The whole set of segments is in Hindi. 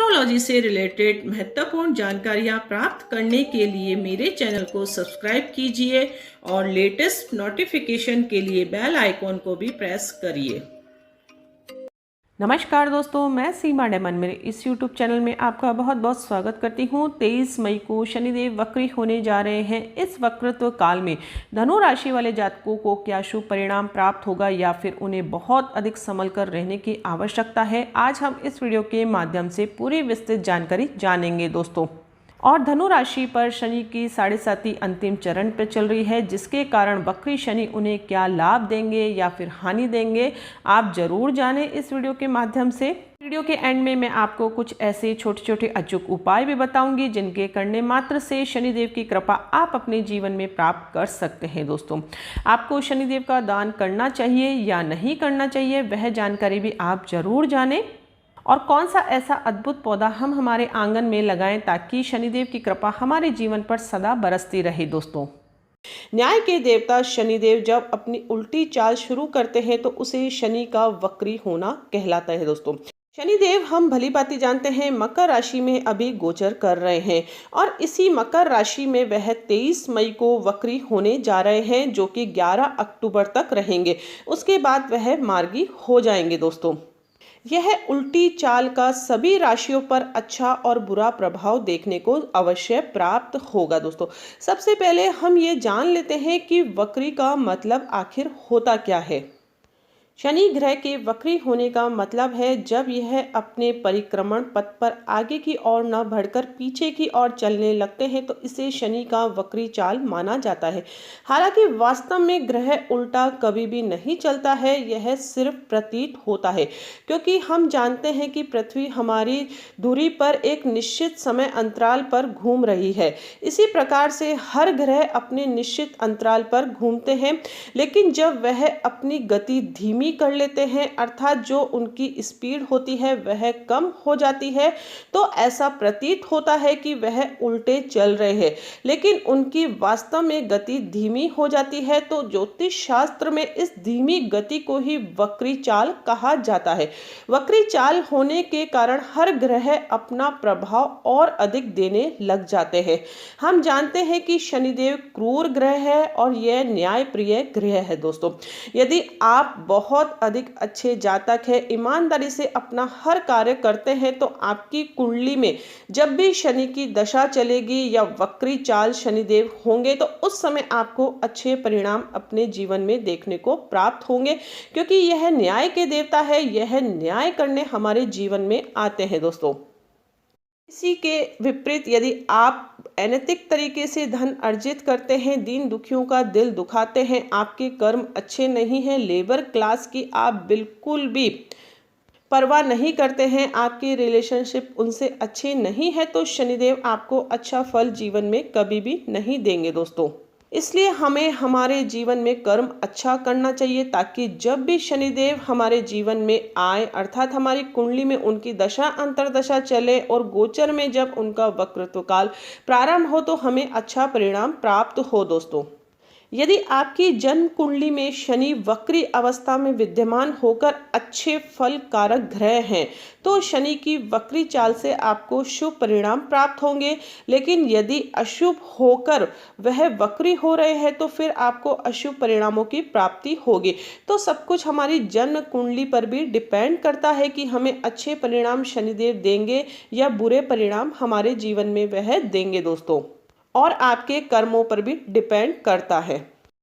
एस्ट्रोलॉजी से रिलेटेड महत्वपूर्ण जानकारियाँ प्राप्त करने के लिए मेरे चैनल को सब्सक्राइब कीजिए और लेटेस्ट नोटिफिकेशन के लिए बेल आइकॉन को भी प्रेस करिए। नमस्कार दोस्तों, मैं सीमा डेमन मेरे इस YouTube चैनल में आपका बहुत बहुत स्वागत करती हूँ। 23 मई को शनिदेव वक्री होने जा रहे हैं। इस वक्रत्व काल में धनु राशि वाले जातकों को क्या शुभ परिणाम प्राप्त होगा या फिर उन्हें बहुत अधिक संभल कर रहने की आवश्यकता है, आज हम इस वीडियो के माध्यम से पूरी विस्तृत जानकारी जानेंगे दोस्तों। और धनु राशि पर शनि की 7.5 अंतिम चरण पर चल रही है, जिसके कारण वक्री शनि उन्हें क्या लाभ देंगे या फिर हानि देंगे, आप जरूर जानें इस वीडियो के माध्यम से। वीडियो के एंड में मैं आपको कुछ ऐसे छोटे छोटे अचूक उपाय भी बताऊंगी जिनके करने मात्र से शनिदेव की कृपा आप अपने जीवन में प्राप्त कर सकते हैं। दोस्तों, आपको शनिदेव का दान करना चाहिए या नहीं करना चाहिए, वह जानकारी भी आप जरूर जानें। और कौन सा ऐसा अद्भुत पौधा हम हमारे आंगन में लगाएं ताकि शनिदेव की कृपा हमारे जीवन पर सदा बरसती रहे। दोस्तों, न्याय के देवता शनिदेव जब अपनी उल्टी चाल शुरू करते हैं तो उसे शनि का वक्री होना कहलाता है। दोस्तों, शनिदेव हम भली भांति जानते हैं मकर राशि में अभी गोचर कर रहे हैं और इसी मकर राशि में वह 23 मई को वक्री होने जा रहे हैं, जो कि 11 अक्टूबर तक रहेंगे। उसके बाद वह मार्गी हो जाएंगे। दोस्तों, यह उल्टी चाल का सभी राशियों पर अच्छा और बुरा प्रभाव देखने को अवश्य प्राप्त होगा। दोस्तों, सबसे पहले हम ये जान लेते हैं कि वक्री का मतलब आखिर होता क्या है। शनि ग्रह के वक्री होने का मतलब है जब यह अपने परिक्रमण पथ पर आगे की ओर न बढ़कर पीछे की ओर चलने लगते हैं तो इसे शनि का वक्री चाल माना जाता है। हालांकि वास्तव में ग्रह उल्टा कभी भी नहीं चलता है, यह सिर्फ प्रतीत होता है, क्योंकि हम जानते हैं कि पृथ्वी हमारी दूरी पर एक निश्चित समय अंतराल पर घूम रही है। इसी प्रकार से हर ग्रह अपने निश्चित अंतराल पर घूमते हैं, लेकिन जब वह अपनी गति धीमी कर लेते हैं, अर्थात जो उनकी स्पीड होती है वह कम हो जाती है, तो ऐसा प्रतीत होता है कि वह उल्टे चल रहे हैं, लेकिन उनकी वास्तव में गति धीमी हो जाती है। तो ज्योतिष शास्त्र में इस धीमी गति को ही वक्री चाल कहा जाता है। वक्री चाल होने के कारण हर ग्रह अपना प्रभाव और अधिक देने लग जाते हैं। हम जानते हैं कि शनिदेव क्रूर ग्रह है और यह न्याय प्रिय ग्रह है। दोस्तों, यदि आप बहुत अधिक अच्छे जातक है, ईमानदारी से अपना हर कार्य करते हैं, तो आपकी कुंडली में जब भी शनि की दशा चलेगी या वक्री चाल शनिदेव होंगे तो उस समय आपको अच्छे परिणाम अपने जीवन में देखने को प्राप्त होंगे, क्योंकि यह न्याय के देवता है, यह न्याय करने हमारे जीवन में आते हैं। दोस्तों, इसी के विपरीत यदि आप अनैतिक तरीके से धन अर्जित करते हैं, दीन दुखियों का दिल दुखाते हैं, आपके कर्म अच्छे नहीं हैं, लेबर क्लास की आप बिल्कुल भी परवाह नहीं करते हैं, आपकी रिलेशनशिप उनसे अच्छे नहीं है, तो शनिदेव आपको अच्छा फल जीवन में कभी भी नहीं देंगे। दोस्तों, इसलिए हमें हमारे जीवन में कर्म अच्छा करना चाहिए ताकि जब भी शनिदेव हमारे जीवन में आए, अर्थात हमारी कुंडली में उनकी दशा अंतरदशा चले और गोचर में जब उनका वक्रत्व काल प्रारंभ हो तो हमें अच्छा परिणाम प्राप्त हो। दोस्तों, यदि आपकी जन्म कुंडली में शनि वक्री अवस्था में विद्यमान होकर अच्छे फल कारक ग्रह हैं तो शनि की वक्री चाल से आपको शुभ परिणाम प्राप्त होंगे, लेकिन यदि अशुभ होकर वह वक्री हो रहे हैं तो फिर आपको अशुभ परिणामों की प्राप्ति होगी। तो सब कुछ हमारी जन्म कुंडली पर भी डिपेंड करता है कि हमें अच्छे परिणाम शनिदेव देंगे या बुरे परिणाम हमारे जीवन में वह देंगे। दोस्तों, और आपके कर्मों पर भी डिपेंड करता है।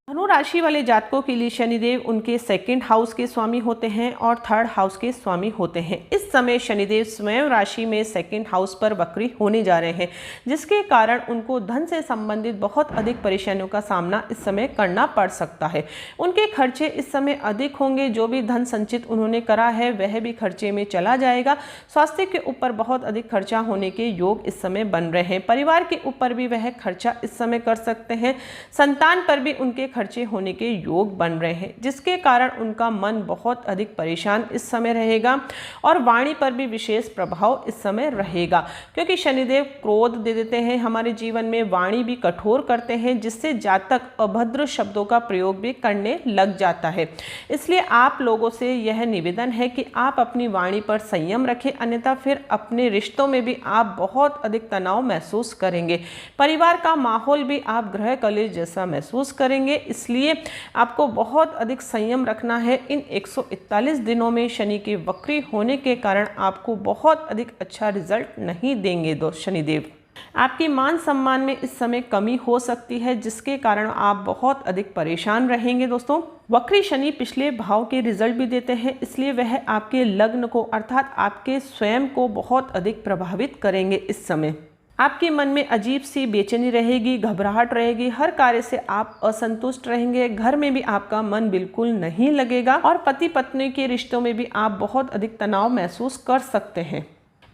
धनु राशि वाले जातकों के लिए शनिदेव उनके 2nd हाउस के स्वामी होते हैं और 3rd हाउस के स्वामी होते हैं। इस समय शनिदेव स्वयं राशि में 2nd हाउस पर वक्री होने जा रहे हैं, जिसके कारण उनको धन से संबंधित बहुत अधिक परेशानियों का सामना इस समय करना पड़ सकता है। उनके खर्चे इस समय अधिक होंगे, जो भी धन संचित उन्होंने करा है वह भी खर्चे में चला जाएगा। स्वास्थ्य के ऊपर बहुत अधिक खर्चा होने के योग इस समय बन रहे हैं। परिवार के ऊपर भी वह खर्चा इस समय कर सकते हैं। संतान पर भी उनके खर्चे होने के योग बन रहे हैं, जिसके कारण उनका मन बहुत अधिक परेशान इस समय रहेगा और वाणी पर भी विशेष प्रभाव इस समय रहेगा, क्योंकि शनिदेव क्रोध दे देते हैं हमारे जीवन में, वाणी भी कठोर करते हैं, जिससे जातक अभद्र शब्दों का प्रयोग भी करने लग जाता है। इसलिए आप लोगों से यह निवेदन है कि आप अपनी वाणी पर संयम रखें, अन्यथा फिर अपने रिश्तों में भी आप बहुत अधिक तनाव महसूस करेंगे। परिवार का माहौल भी आप गृह कलेश जैसा महसूस करेंगे। इसलिए आपको बहुत अधिक संयम रखना है। इन 141 दिनों में शनि के वक्री होने के कारण आपको बहुत अधिक अच्छा रिजल्ट नहीं देंगे दोस्त शनिदेव। आपकी मान सम्मान में इस समय कमी हो सकती है, जिसके कारण आप बहुत अधिक परेशान रहेंगे दोस्तों। वक्री शनि पिछले भाव के रिजल्ट भी देते हैं, इसलिए वह आपके लग्न को अर्थात आपके स्वयं को बहुत अधिक प्रभावित करेंगे। इस समय आपके मन में अजीब सी बेचैनी रहेगी, घबराहट रहेगी, हर कार्य से आप असंतुष्ट रहेंगे, घर में भी आपका मन बिल्कुल नहीं लगेगा और पति पत्नी के रिश्तों में भी आप बहुत अधिक तनाव महसूस कर सकते हैं।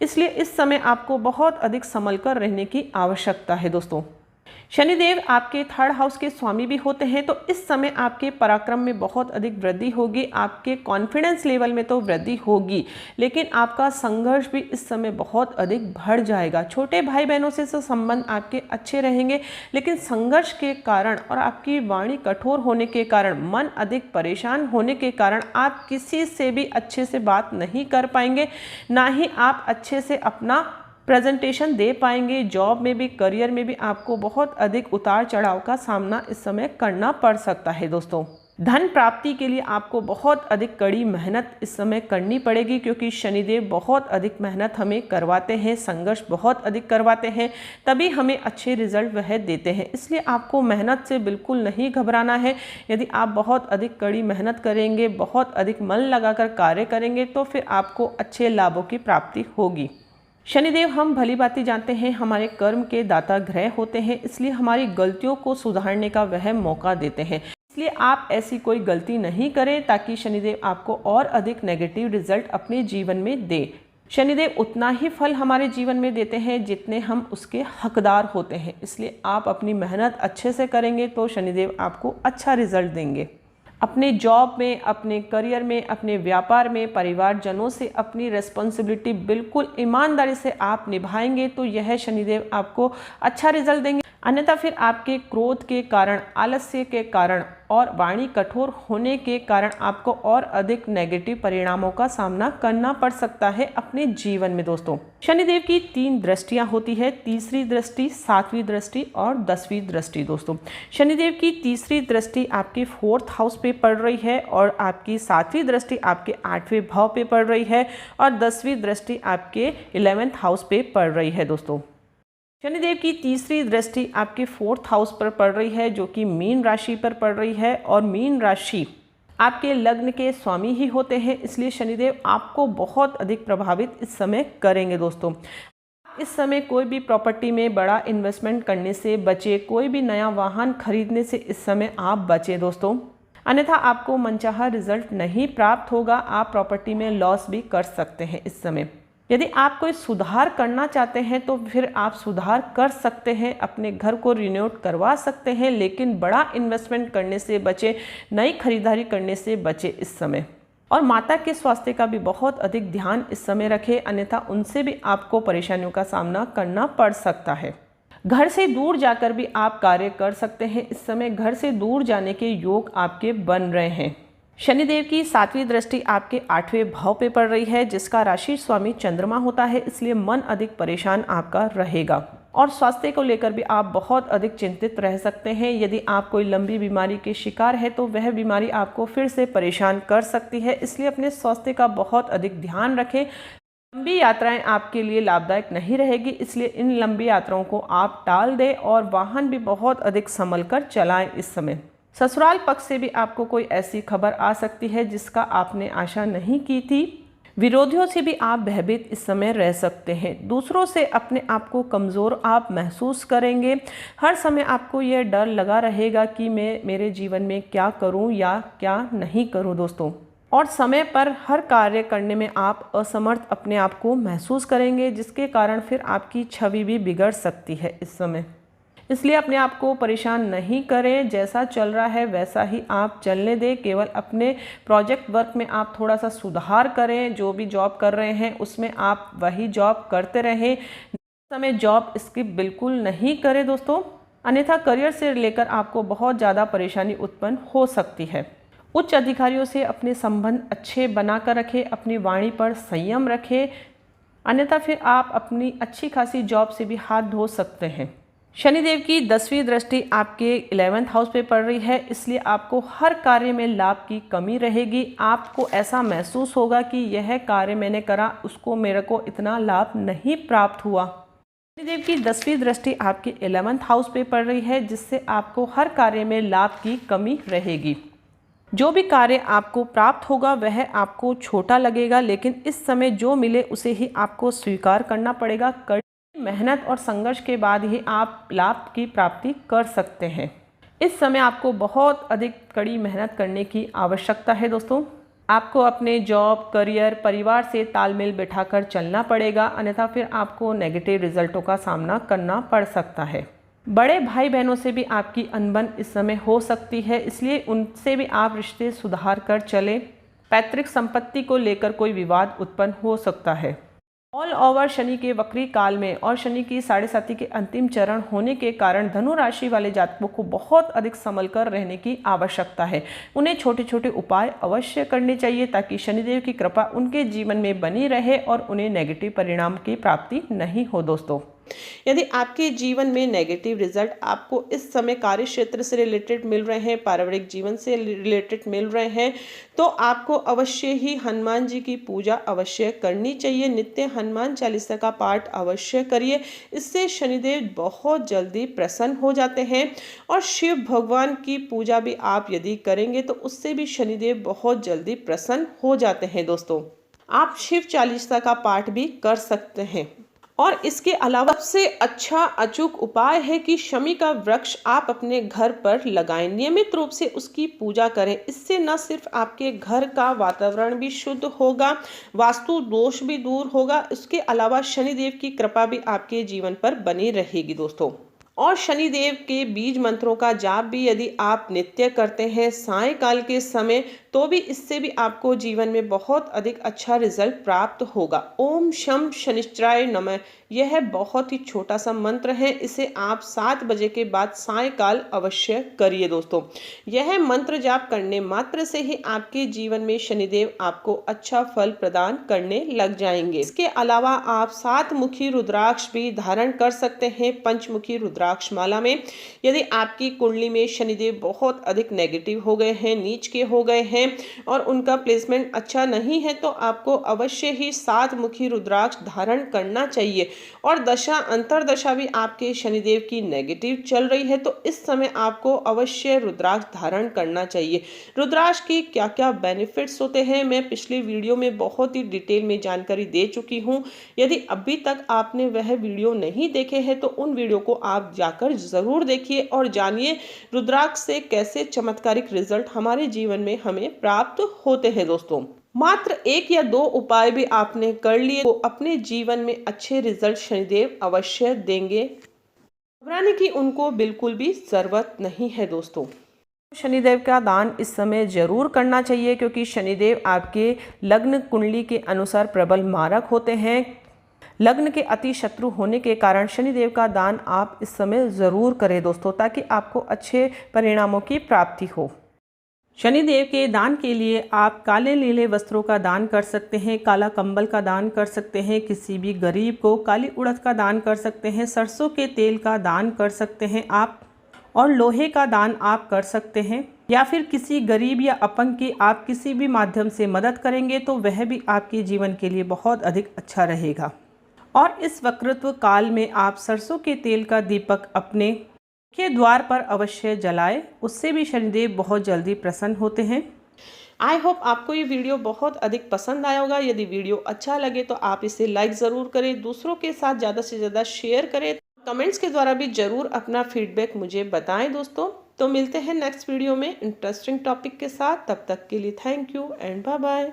इसलिए इस समय आपको बहुत अधिक संभल कर रहने की आवश्यकता है दोस्तों। शनिदेव आपके 3rd हाउस के स्वामी भी होते हैं, तो इस समय आपके पराक्रम में बहुत अधिक वृद्धि होगी, आपके कॉन्फिडेंस लेवल में तो वृद्धि होगी, लेकिन आपका संघर्ष भी इस समय बहुत अधिक बढ़ जाएगा। छोटे भाई बहनों से संबंध आपके अच्छे रहेंगे, लेकिन संघर्ष के कारण और आपकी वाणी कठोर होने के कारण, मन अधिक परेशान होने के कारण आप किसी से भी अच्छे से बात नहीं कर पाएंगे, ना ही आप अच्छे से अपना प्रेजेंटेशन दे पाएंगे। जॉब में भी, करियर में भी आपको बहुत अधिक उतार चढ़ाव का सामना इस समय करना पड़ सकता है दोस्तों। धन प्राप्ति के लिए आपको बहुत अधिक कड़ी मेहनत इस समय करनी पड़ेगी, क्योंकि शनिदेव बहुत अधिक मेहनत हमें करवाते हैं, संघर्ष बहुत अधिक करवाते हैं, तभी हमें अच्छे रिजल्ट वह देते हैं। इसलिए आपको मेहनत से बिल्कुल नहीं घबराना है। यदि आप बहुत अधिक कड़ी मेहनत करेंगे, बहुत अधिक मन लगाकर कार्य करेंगे, तो फिर आपको अच्छे लाभों की प्राप्ति होगी। शनिदेव हम भली भांति जानते हैं हमारे कर्म के दाता ग्रह होते हैं, इसलिए हमारी गलतियों को सुधारने का वह मौका देते हैं। इसलिए आप ऐसी कोई गलती नहीं करें ताकि शनिदेव आपको और अधिक नेगेटिव रिजल्ट अपने जीवन में दे। शनिदेव उतना ही फल हमारे जीवन में देते हैं जितने हम उसके हकदार होते हैं। इसलिए आप अपनी मेहनत अच्छे से करेंगे तो शनिदेव आपको अच्छा रिजल्ट देंगे। अपने जॉब में, अपने करियर में, अपने व्यापार में, परिवारजनों से अपनी रिस्पॉन्सिबिलिटी बिल्कुल ईमानदारी से आप निभाएंगे तो यह शनिदेव आपको अच्छा रिजल्ट देंगे। अन्यथा फिर आपके क्रोध के कारण, आलस्य के कारण और वाणी कठोर होने के कारण आपको और अधिक नेगेटिव परिणामों का सामना करना पड़ सकता है अपने जीवन में दोस्तों। शनिदेव की 3 दृष्टियां होती है, तीसरी दृष्टि, 7वीं दृष्टि और 10वीं दृष्टि दोस्तों। शनिदेव की तीसरी दृष्टि आपके 4th हाउस पे पड़ रही है और आपकी 7वीं दृष्टि आपके 8वें भाव पे पड़ रही है और 10वीं दृष्टि आपके 11th हाउस पे पड़ रही है दोस्तों। शनिदेव की तीसरी दृष्टि आपके 4th हाउस पर पड़ रही है, जो कि मीन राशि पर पड़ रही है और मीन राशि आपके लग्न के स्वामी ही होते हैं। इसलिए शनिदेव आपको बहुत अधिक प्रभावित इस समय करेंगे दोस्तों। इस समय कोई भी प्रॉपर्टी में बड़ा इन्वेस्टमेंट करने से बचे, कोई भी नया वाहन खरीदने से इस समय आप बचे दोस्तों, अन्यथा आपको मनचाहा रिजल्ट नहीं प्राप्त होगा। आप प्रॉपर्टी में लॉस भी कर सकते हैं इस समय। यदि आप कोई सुधार करना चाहते हैं तो फिर आप सुधार कर सकते हैं, अपने घर को रिनोवेट करवा सकते हैं, लेकिन बड़ा इन्वेस्टमेंट करने से बचे, नई खरीदारी करने से बचे इस समय। और माता के स्वास्थ्य का भी बहुत अधिक ध्यान इस समय रखें, अन्यथा उनसे भी आपको परेशानियों का सामना करना पड़ सकता है। घर से दूर जाकर भी आप कार्य कर सकते हैं। इस समय घर से दूर जाने के योग आपके बन रहे हैं। शनिदेव की 7वीं दृष्टि आपके 8वें भाव पे पड़ रही है, जिसका राशि स्वामी चंद्रमा होता है। इसलिए मन अधिक परेशान आपका रहेगा और स्वास्थ्य को लेकर भी आप बहुत अधिक चिंतित रह सकते हैं। यदि आप कोई लंबी बीमारी के शिकार है तो वह बीमारी आपको फिर से परेशान कर सकती है। इसलिए अपने स्वास्थ्य का बहुत अधिक ध्यान रखें। लंबी यात्राएं आपके लिए लाभदायक नहीं रहेगी, इसलिए इन लंबी यात्राओं को आप टाल दें और वाहन भी बहुत अधिक संभल कर चलाएं इस समय। ससुराल पक्ष से भी आपको कोई ऐसी खबर आ सकती है जिसका आपने आशा नहीं की थी। विरोधियों से भी आप भयभीत इस समय रह सकते हैं। दूसरों से अपने आप को कमज़ोर आप महसूस करेंगे। हर समय आपको यह डर लगा रहेगा कि मैं मेरे जीवन में क्या करूं या क्या नहीं करूं दोस्तों। और समय पर हर कार्य करने में आप असमर्थ अपने आप को महसूस करेंगे, जिसके कारण फिर आपकी छवि भी बिगड़ सकती है इस समय। इसलिए अपने आप को परेशान नहीं करें, जैसा चल रहा है वैसा ही आप चलने दें। केवल अपने प्रोजेक्ट वर्क में आप थोड़ा सा सुधार करें, जो भी जॉब कर रहे हैं उसमें आप वही जॉब करते रहें। समय जॉब स्किप बिल्कुल नहीं करें दोस्तों, अन्यथा करियर से लेकर आपको बहुत ज़्यादा परेशानी उत्पन्न हो सकती है। उच्च अधिकारियों से अपने संबंध अच्छे बनाकर रखें, अपनी वाणी पर संयम रखें, अन्यथा फिर आप अपनी अच्छी खासी जॉब से भी हाथ धो सकते हैं। शनिदेव की 10वीं दृष्टि आपके 11th हाउस पे पड़ रही है, इसलिए आपको हर कार्य में लाभ की कमी रहेगी। आपको ऐसा महसूस होगा कि यह कार्य मैंने करा, उसको मेरे को इतना लाभ नहीं प्राप्त हुआ। शनिदेव की 10वीं दृष्टि आपके 11th हाउस पे पड़ रही है, जिससे आपको हर कार्य में लाभ की कमी रहेगी। जो भी कार्य आपको प्राप्त होगा वह आपको छोटा लगेगा, लेकिन इस समय जो मिले उसे ही आपको स्वीकार करना पड़ेगा। कड़ी मेहनत और संघर्ष के बाद ही आप लाभ की प्राप्ति कर सकते हैं। इस समय आपको बहुत अधिक कड़ी मेहनत करने की आवश्यकता है दोस्तों। आपको अपने जॉब, करियर, परिवार से तालमेल बिठाकर चलना पड़ेगा, अन्यथा फिर आपको नेगेटिव रिजल्टों का सामना करना पड़ सकता है। बड़े भाई बहनों से भी आपकी अनबन इस समय हो सकती है, इसलिए उनसे भी आप रिश्ते सुधार कर चलें। पैतृक संपत्ति को लेकर कोई विवाद उत्पन्न हो सकता है। ऑल ओवर शनि के वक्री काल में और शनि की 7.5 के अंतिम चरण होने के कारण धनु राशि वाले जातकों को बहुत अधिक संभल कर रहने की आवश्यकता है। उन्हें छोटे छोटे उपाय अवश्य करने चाहिए ताकि शनिदेव की कृपा उनके जीवन में बनी रहे और उन्हें नेगेटिव परिणाम की प्राप्ति नहीं हो दोस्तों। यदि आपके जीवन में नेगेटिव रिजल्ट आपको इस समय कार्य क्षेत्र से रिलेटेड मिल रहे हैं, पारिवारिक जीवन से रिलेटेड मिल रहे हैं, तो आपको अवश्य ही हनुमान जी की पूजा अवश्य करनी चाहिए। नित्य हनुमान चालीसा का पाठ अवश्य करिए, इससे शनिदेव बहुत जल्दी प्रसन्न हो जाते हैं। और शिव भगवान की पूजा भी आप यदि करेंगे तो उससे भी शनिदेव बहुत जल्दी प्रसन्न हो जाते हैं दोस्तों। आप शिव चालीसा का पाठ भी कर सकते हैं। और इसके अलावा सबसे अच्छा अचूक उपाय है कि शमी का वृक्ष आप अपने घर पर लगाएं, नियमित रूप से उसकी पूजा करें। इससे न सिर्फ आपके घर का वातावरण भी शुद्ध होगा, वास्तु दोष भी दूर होगा, इसके अलावा शनिदेव की कृपा भी आपके जीवन पर बनी रहेगी दोस्तों। और शनिदेव के बीज मंत्रों का जाप भी यदि आप नित्य करते हैं सायंकाल के समय, तो भी इससे भी आपको जीवन में बहुत अधिक अच्छा रिजल्ट प्राप्त होगा। ओम शम शनिश्चराय नमः, यह बहुत ही छोटा सा मंत्र है, इसे आप 7 बजे के बाद सायंकाल अवश्य करिए दोस्तों। यह मंत्र जाप करने मात्र से ही आपके जीवन में शनिदेव आपको अच्छा फल प्रदान करने लग जाएंगे। इसके अलावा आप 7 मुखी रुद्राक्ष भी धारण कर सकते हैं पंचमुखी रुद्राक्ष माला में। यदि आपकी कुंडली में शनिदेव बहुत अधिक नेगेटिव हो गए हैं, नीच के हो गए हैं और उनका प्लेसमेंट अच्छा नहीं है, तो आपको अवश्य ही 7 मुखी रुद्राक्ष धारण करना चाहिए। और दशा अंतरदशा भी आपके शनिदेव की नेगेटिव चल रही है, तो इस समय आपको अवश्य रुद्राक्ष धारण करना चाहिए। रुद्राक्ष की क्या क्या बेनिफिट्स होते हैं मैं पिछले वीडियो में बहुत ही डिटेल में जानकारी दे चुकी हूँ। यदि अभी तक आपने वह वीडियो नहीं देखे हैं तो उन वीडियो को आप जाकर जरूर देखिए और जानिए रुद्राक्ष से कैसे चमत्कारिक रिजल्ट हमारे जीवन में हमें प्राप्त होते हैं दोस्तों। मात्र 1 या 2 उपाय भी आपने कर लिए तो अपने जीवन में अच्छे रिजल्ट शनिदेव अवश्य देंगे। घबराने की उनको बिल्कुल भी जरूरत नहीं है दोस्तों। शनिदेव का दान इस समय जरूर करना चाहिए, क्योंकि शनिदेव आपके लग्न कुंडली के अनुसार प्रबल मारक होते हैं। लग्न के अति शत्रु होने के कारण शनिदेव का दान आप इस समय जरूर करें दोस्तों, ताकि आपको अच्छे परिणामों की प्राप्ति हो। शनिदेव के दान के लिए आप काले नीले वस्त्रों का दान कर सकते हैं, काला कंबल का दान कर सकते हैं, किसी भी गरीब को काली उड़द का दान कर सकते हैं, सरसों के तेल का दान कर सकते हैं आप, और लोहे का दान आप कर सकते हैं। या फिर किसी गरीब या अपंग की आप किसी भी माध्यम से मदद करेंगे तो वह भी आपके जीवन के लिए बहुत अधिक अच्छा रहेगा। और इस वक्रत्व काल में आप सरसों के तेल का दीपक अपने के द्वार पर अवश्य जलाएं, उससे भी शनिदेव बहुत जल्दी प्रसन्न होते हैं। आई होप आपको ये वीडियो बहुत अधिक पसंद आया होगा। यदि वीडियो अच्छा लगे तो आप इसे लाइक ज़रूर करें, दूसरों के साथ ज़्यादा से ज़्यादा शेयर करें, कमेंट्स के द्वारा भी ज़रूर अपना फीडबैक मुझे बताएं दोस्तों। तो मिलते हैं नेक्स्ट वीडियो में इंटरेस्टिंग टॉपिक के साथ, तब तक के लिए thank you and bye bye.